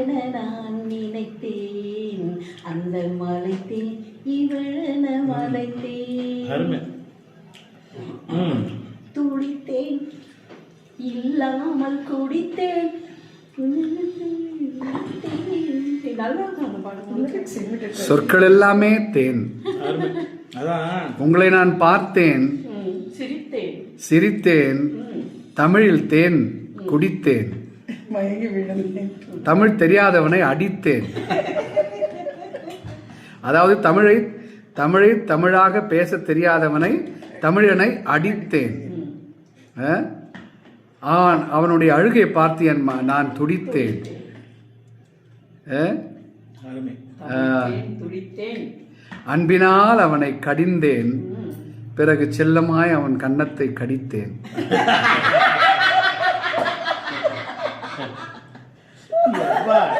என நான் நினைத்தேன், அந்த மலைத்தேன் இவளென மலைத்தேன், துடித்தேன் இல்லாமல் குடித்தேன். சொற்கள் எல்லாமே தேன். உங்களை நான் பார்த்தேன், சிரித்தேன், தமிழில் தேன் குடித்தேன், தமிழ் தெரியாதவனை அடித்தேன். அதாவது தமிழை தமிழாக பேச தெரியாதவனை தமிழனை அடித்தேன். அவனுடைய அழுகை பார்த்து நான் துடித்தேன். அன்பினால் அவனை கடிந்தேன், பிறகு செல்லமாய் அவன் கன்னத்தை கடித்தேன்.